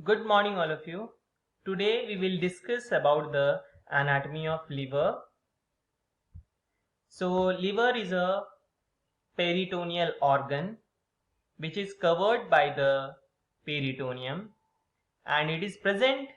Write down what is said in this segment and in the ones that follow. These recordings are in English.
Good morning all of you. Today we will discuss about the anatomy of liver. So liver is a peritoneal organ which is covered by the peritoneum and it is present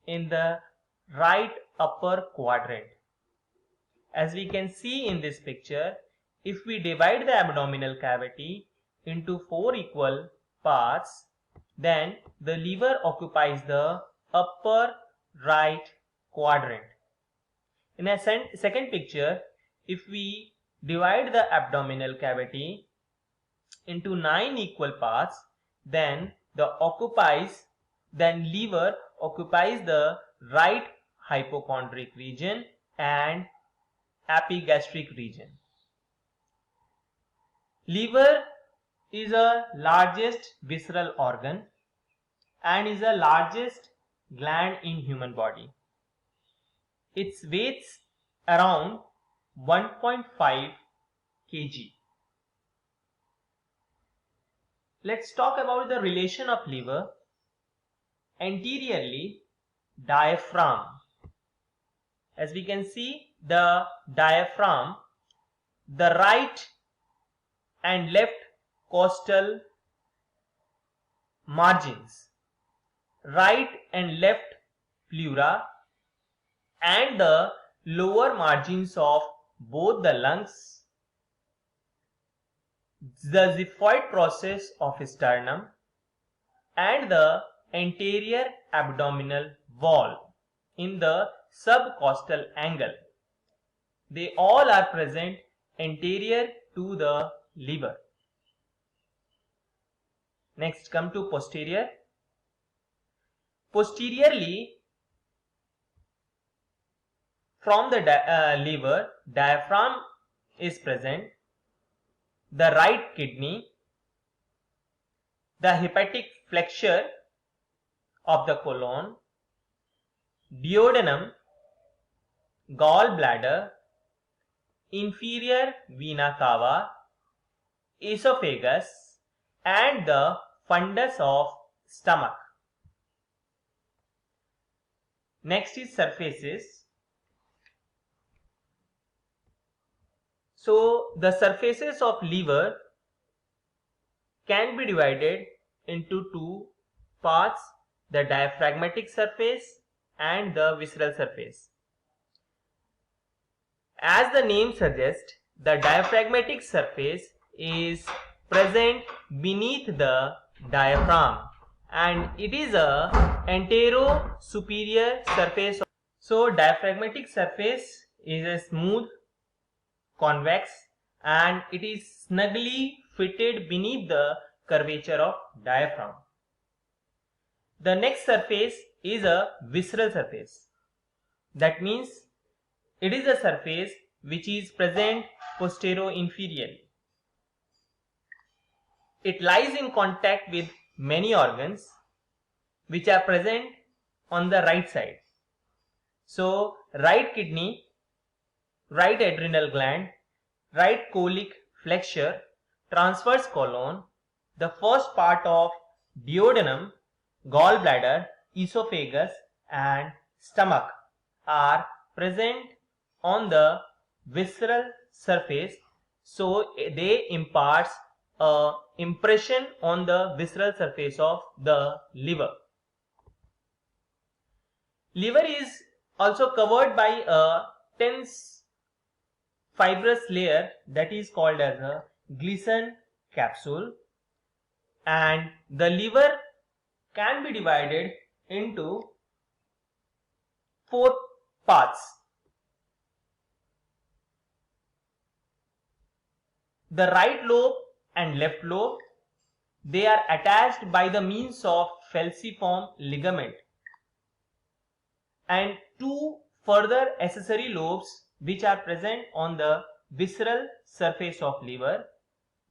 in the right upper quadrant. As we can see in this picture, if we divide the abdominal cavity into 4 equal parts, then the liver occupies the upper right quadrant. In a second picture, if we divide the abdominal cavity into 9 equal parts, then liver occupies the right hypochondric region and epigastric region. Liver is a largest visceral organ and is the largest gland in human body. It weighs around 1.5 kg. Let's talk about the relation of liver. Anteriorly, diaphragm. As we can see, the diaphragm, the right and left costal margins, right and left pleura, and the lower margins of both the lungs, the xiphoid process of sternum, and the anterior abdominal wall in the subcostal angle. They all are present anterior to the liver. Next, come to posterior. Posteriorly, from the liver, diaphragm is present, the right kidney, the hepatic flexure of the colon, duodenum, gallbladder, inferior vena cava, esophagus, and the fundus of stomach. Next is surfaces. So the surfaces of liver can be divided into two parts, the diaphragmatic surface and the visceral surface. As the name suggests, the diaphragmatic surface is present beneath the diaphragm and it is a antero-superior surface. So diaphragmatic surface is a smooth, convex, and it is snugly fitted beneath the curvature of diaphragm. The next surface is a visceral surface. That means it is a surface which is present postero-inferiorly. It lies in contact with many organs which are present on the right side. So right kidney, right adrenal gland, right colic flexure, transverse colon, the first part of duodenum, gallbladder, esophagus and stomach are present on the visceral surface, so they imparts a impression on the visceral surface of the liver. Liver is also covered by a dense fibrous layer that is called as a Gleason capsule, and the liver can be divided into 4 parts. The right lobe and left lobe, they are attached by the means of falciform ligament, and 2 further accessory lobes which are present on the visceral surface of liver.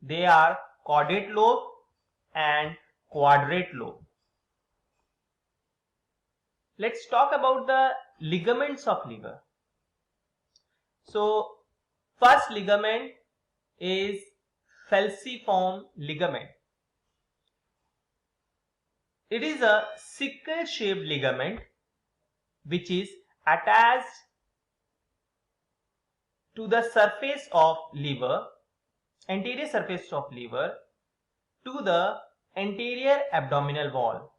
They are caudate lobe and quadrate lobe. Let's talk about the ligaments of liver. So first ligament is falciform ligament. It is a sickle shaped ligament which is attached to the surface of liver, anterior surface of liver, to the anterior abdominal wall,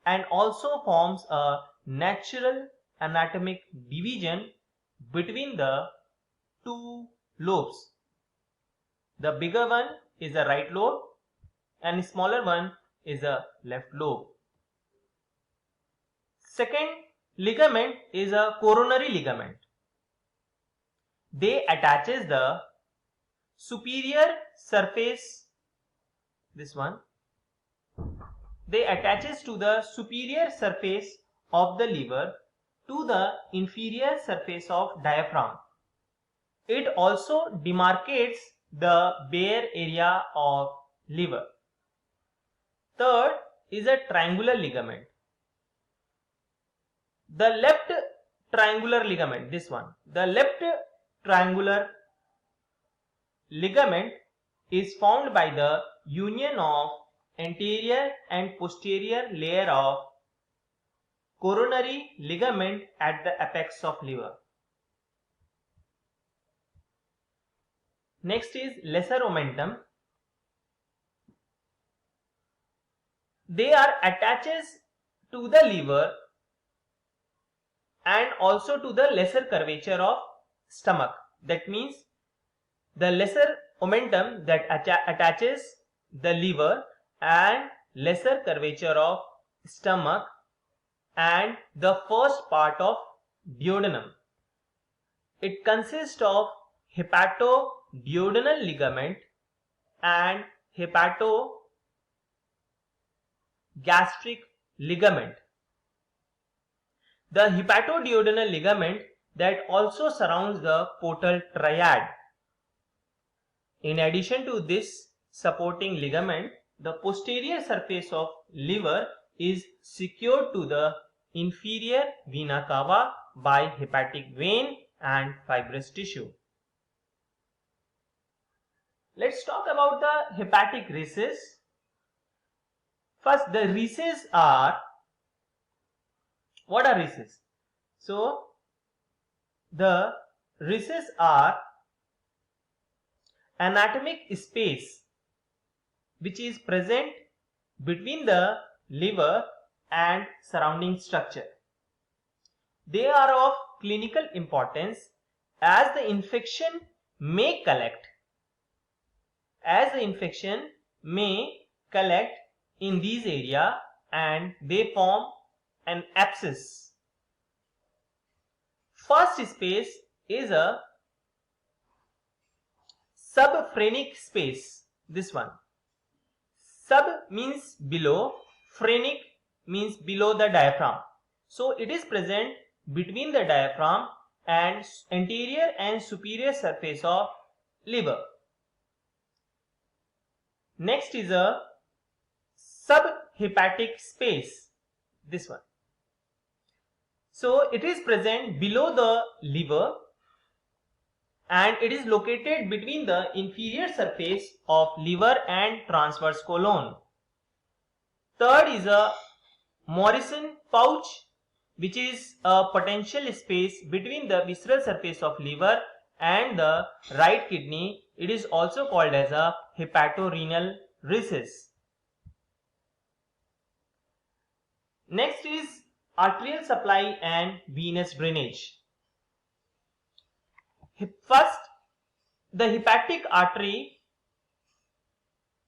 and also forms a natural anatomic division between the two lobes. The bigger one is the right lobe and smaller one is the left lobe. Second ligament is a coronary ligament. They attaches the superior surface, this one, they attaches to the superior surface of the liver to the inferior surface of diaphragm. It also demarcates the bare area of liver. Third is a triangular ligament. The left triangular ligament, this one, the left triangular ligament is formed by the union of anterior and posterior layer of coronary ligament at the apex of liver. Next is lesser omentum. They are attaches to the liver and also to the lesser curvature of stomach. That means the lesser omentum that attaches the liver and lesser curvature of stomach and the first part of duodenum. It consists of hepatoduodenal ligament and hepatogastric ligament. The hepatoduodenal ligament that also surrounds the portal triad. In addition to this supporting ligament, the posterior surface of liver is secured to the inferior vena cava by hepatic vein and fibrous tissue. Let's talk about the hepatic races. First, the races are, what are races? So, the races are anatomic space which is present between the liver and surrounding structure. They are of clinical importance as the infection may collect in these areas and they form an abscess. First space is a subphrenic space, this one. Sub means below, phrenic means below the diaphragm. So it is present between the diaphragm and anterior and superior surface of liver. Next is a subhepatic space, this one. So it is present below the liver and it is located between the inferior surface of liver and transverse colon. Third is a Morrison pouch, which is a potential space between the visceral surface of liver and the right kidney. It is also called as a hepatorenal recess. Next is arterial supply and venous drainage. First, the hepatic artery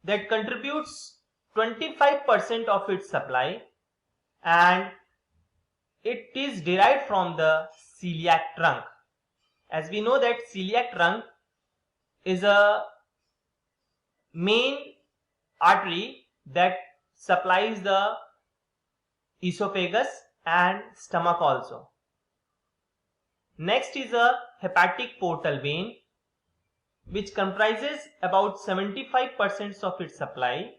that contributes 25% of its supply and it is derived from the celiac trunk. As we know that celiac trunk is a main artery that supplies the esophagus and stomach also. Next is a hepatic portal vein which comprises about 75% of its supply.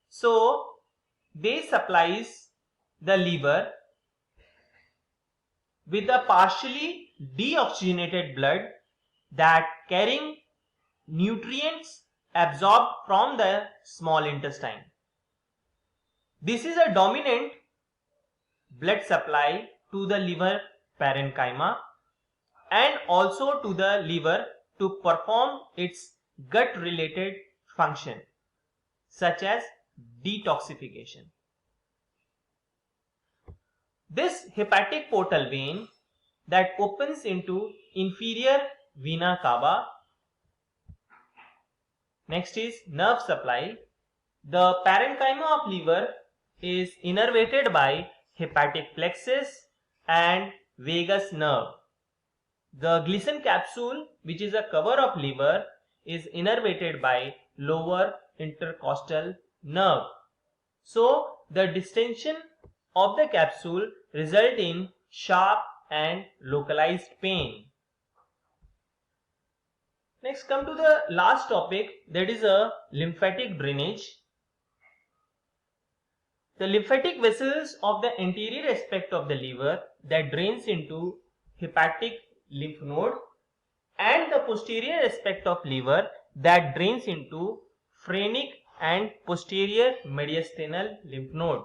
So they supplies the liver with a partially deoxygenated blood that carrying nutrients absorbed from the small intestine. This is a dominant blood supply to the liver parenchyma and also to the liver to perform its gut related function such as detoxification. This hepatic portal vein that opens into inferior vena cava. Next is nerve supply. The parenchyma of liver is innervated by hepatic plexus and vagus nerve. The Gleason capsule, which is a cover of liver, is innervated by lower intercostal nerve. So the distension of the capsule result in sharp and localized pain. Next, come to the last topic, that is a lymphatic drainage. The lymphatic vessels of the anterior aspect of the liver that drains into hepatic lymph node and the posterior aspect of liver that drains into phrenic and posterior mediastinal lymph node.